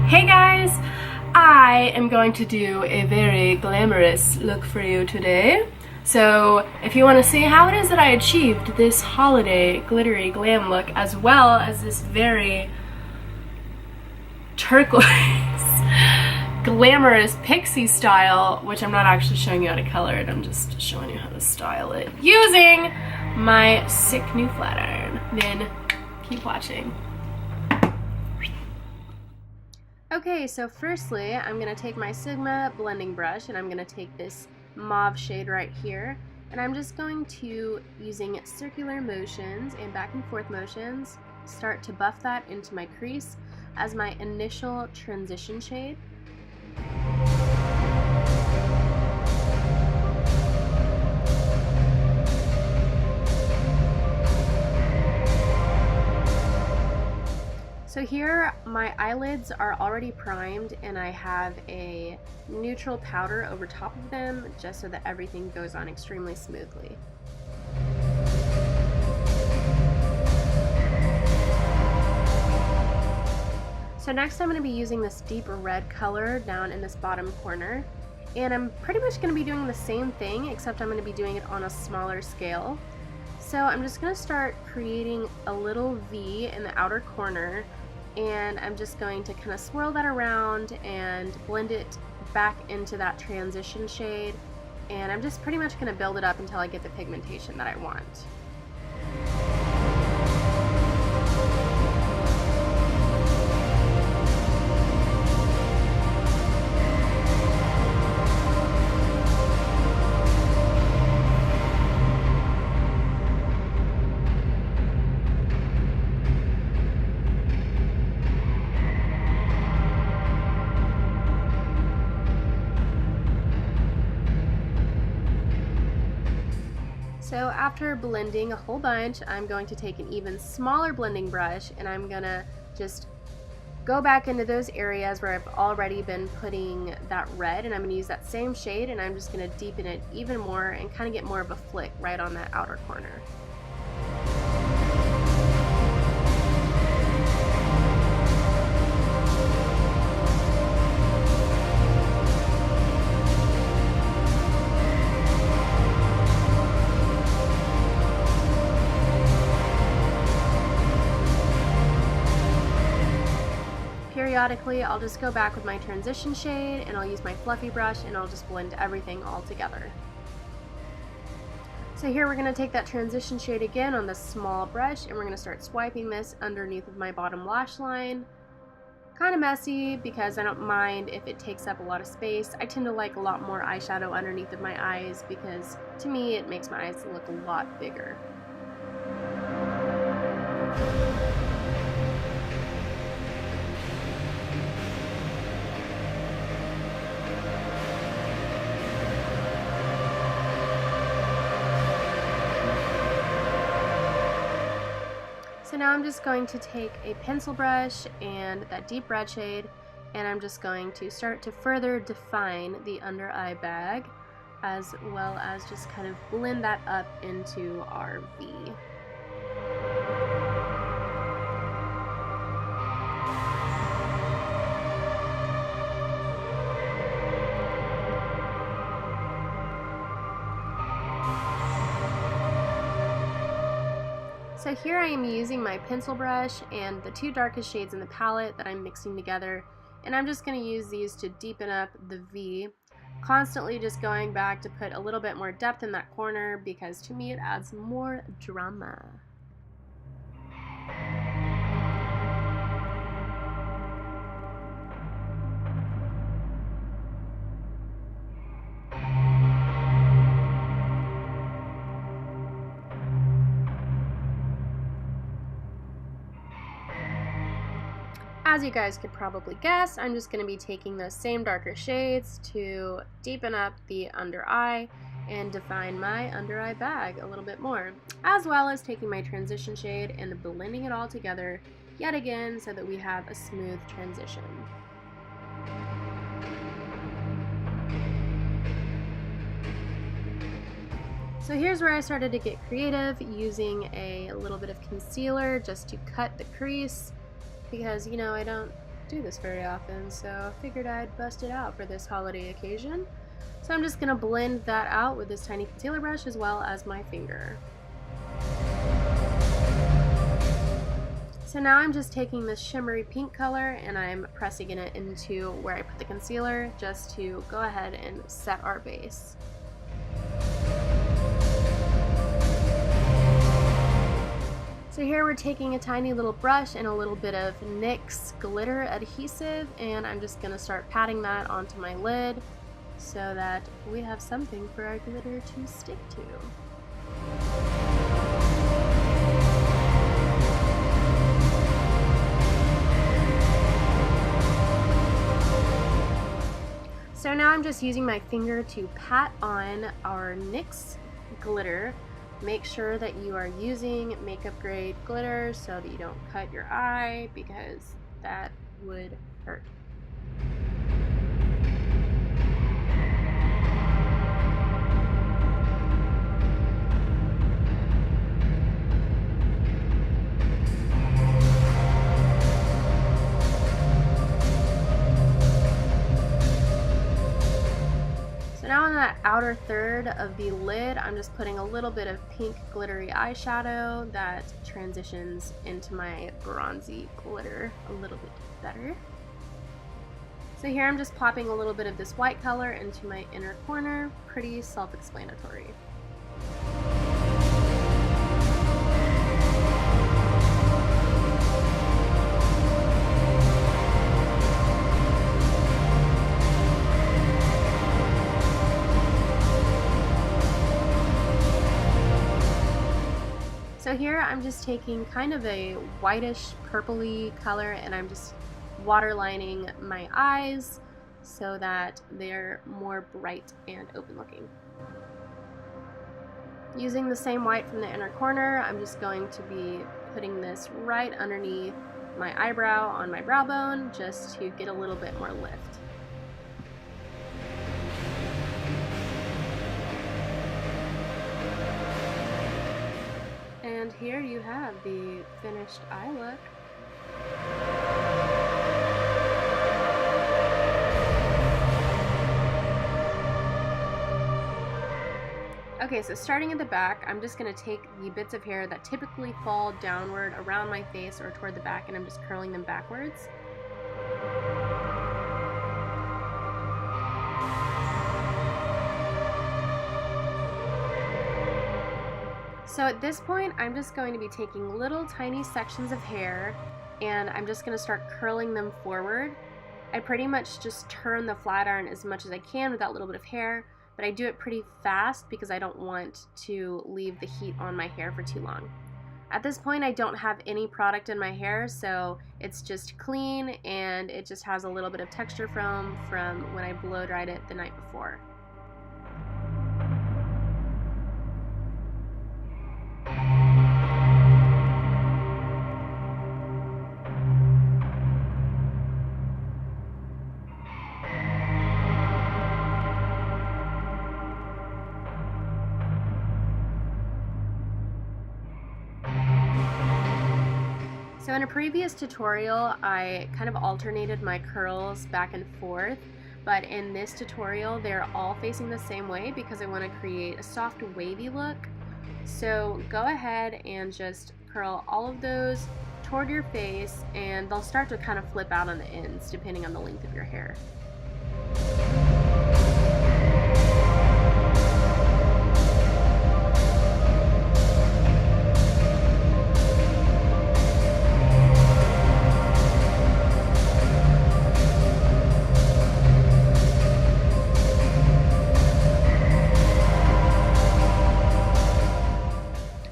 Hey guys! I am going to do a very glamorous look for you today. So if you want to see how it is that I achieved this holiday glittery glam look, as well as this very turquoise glamorous pixie style, which I'm not actually showing you how to color it, I'm just showing you how to style it using my sick new flat iron, then keep watching. Okay, so firstly, I'm going to take my Sigma blending brush and I'm going to take this mauve shade right here, and I'm just going to, using circular motions and back and forth motions, start to buff that into my crease as my initial transition shade. So here my eyelids are already primed and I have a neutral powder over top of them just so that everything goes on extremely smoothly. So next I'm going to be using this deep red color down in this bottom corner, and I'm pretty much going to be doing the same thing, except I'm going to be doing it on a smaller scale. So I'm just going to start creating a little V in the outer corner, and I'm just going to kind of swirl that around and blend it back into that transition shade, and I'm just pretty much going to build it up until I get the pigmentation that I want. So after blending a whole bunch, I'm going to take an even smaller blending brush and I'm gonna just go back into those areas where I've already been putting that red, and I'm gonna use that same shade and I'm just gonna deepen it even more and kind of get more of a flick right on that outer corner. Periodically, I'll just go back with my transition shade and I'll use my fluffy brush and I'll just blend everything all together. So here we're going to take that transition shade again on this small brush and we're going to start swiping this underneath of my bottom lash line. Kind of messy because I don't mind if it takes up a lot of space. I tend to like a lot more eyeshadow underneath of my eyes because to me it makes my eyes look a lot bigger. So now I'm just going to take a pencil brush and that deep red shade, and I'm just going to start to further define the under eye bag, as well as just kind of blend that up into our V. So here I am using my pencil brush and the two darkest shades in the palette that I'm mixing together, and I'm just going to use these to deepen up the V, constantly just going back to put a little bit more depth in that corner because to me it adds more drama. As you guys could probably guess, I'm just going to be taking those same darker shades to deepen up the under eye and define my under eye bag a little bit more, as well as taking my transition shade and blending it all together yet again so that we have a smooth transition. So here's where I started to get creative, using a little bit of concealer just to cut the crease, because, you know, I don't do this very often, so I figured I'd bust it out for this holiday occasion. So I'm just going to blend that out with this tiny concealer brush as well as my finger. So now I'm just taking this shimmery pink color and I'm pressing it into where I put the concealer just to go ahead and set our base. So here we're taking a tiny little brush and a little bit of NYX glitter adhesive, and I'm just going to start patting that onto my lid so that we have something for our glitter to stick to. So now I'm just using my finger to pat on our NYX glitter. Make sure that you are using makeup grade glitter so that you don't cut your eye, because that would hurt. Now on that outer third of the lid, I'm just putting a little bit of pink glittery eyeshadow that transitions into my bronzy glitter a little bit better. So here I'm just popping a little bit of this white color into my inner corner, pretty self-explanatory. So here I'm just taking kind of a whitish purpley color and I'm just waterlining my eyes so that they're more bright and open looking. Using the same white from the inner corner, I'm just going to be putting this right underneath my eyebrow on my brow bone just to get a little bit more lift. And here you have the finished eye look. Okay, so starting at the back, I'm just going to take the bits of hair that typically fall downward around my face or toward the back, and I'm just curling them backwards. So at this point, I'm just going to be taking little tiny sections of hair and I'm just going to start curling them forward. I pretty much just turn the flat iron as much as I can with that little bit of hair, but I do it pretty fast because I don't want to leave the heat on my hair for too long. At this point, I don't have any product in my hair, so it's just clean and it just has a little bit of texture from when I blow dried it the night before. So in a previous tutorial, I kind of alternated my curls back and forth, but in this tutorial, they're all facing the same way because I want to create a soft wavy look. So go ahead and just curl all of those toward your face, and they'll start to kind of flip out on the ends depending on the length of your hair.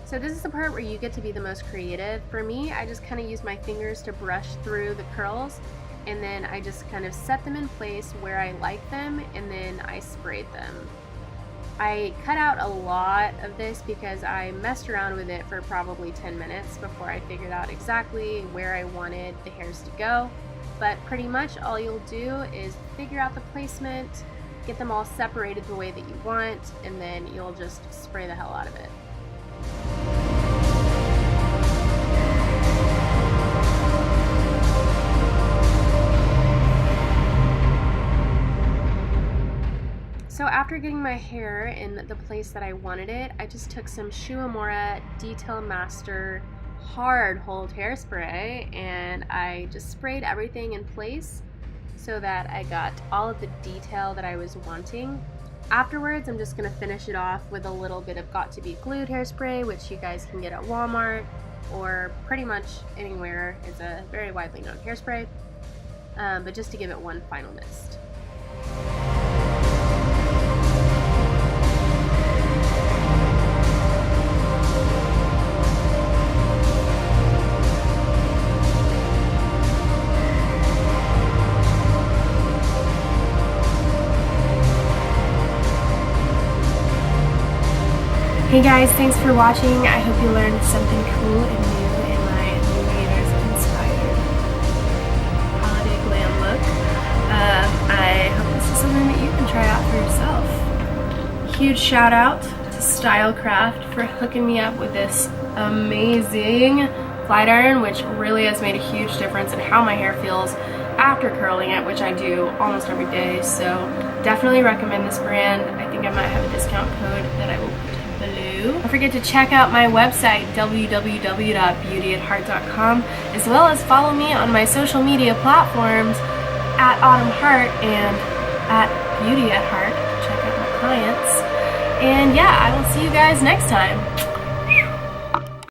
So this is the part where you get to be the most creative. For me, I just kind of use my fingers to brush through the curls, and then I just kind of set them in place where I like them, and then I sprayed them. I cut out a lot of this because I messed around with it for probably 10 minutes before I figured out exactly where I wanted the hairs to go. But pretty much all you'll do is figure out the placement, get them all separated the way that you want, and then you'll just spray the hell out of it. after getting my hair in the place that I wanted it, I just took some Shuamora Detail Master hard hold hairspray and I just sprayed everything in place so that I got all of the detail that I was wanting. Afterwards, I'm just going to finish it off with a little bit of Got To Be Glued hairspray, which you guys can get at Walmart or pretty much anywhere. It's a very widely known hairspray, but just to give it one final mist. Hey guys, thanks for watching. I hope you learned something cool and new in my New Year's inspired holiday glam look. I hope this is something that you can try out for yourself. Huge shout out to Stylecraft for hooking me up with this amazing flat iron, which really has made a huge difference in how my hair feels after curling it, which I do almost every day. So definitely recommend this brand. I think I might have a discount code that I will put below. Don't forget to check out my website, www.beautyatheart.com, as well as follow me on my social media platforms at Autumn Heart and at Beauty at Heart. Check out my clients. And yeah, I will see you guys next time.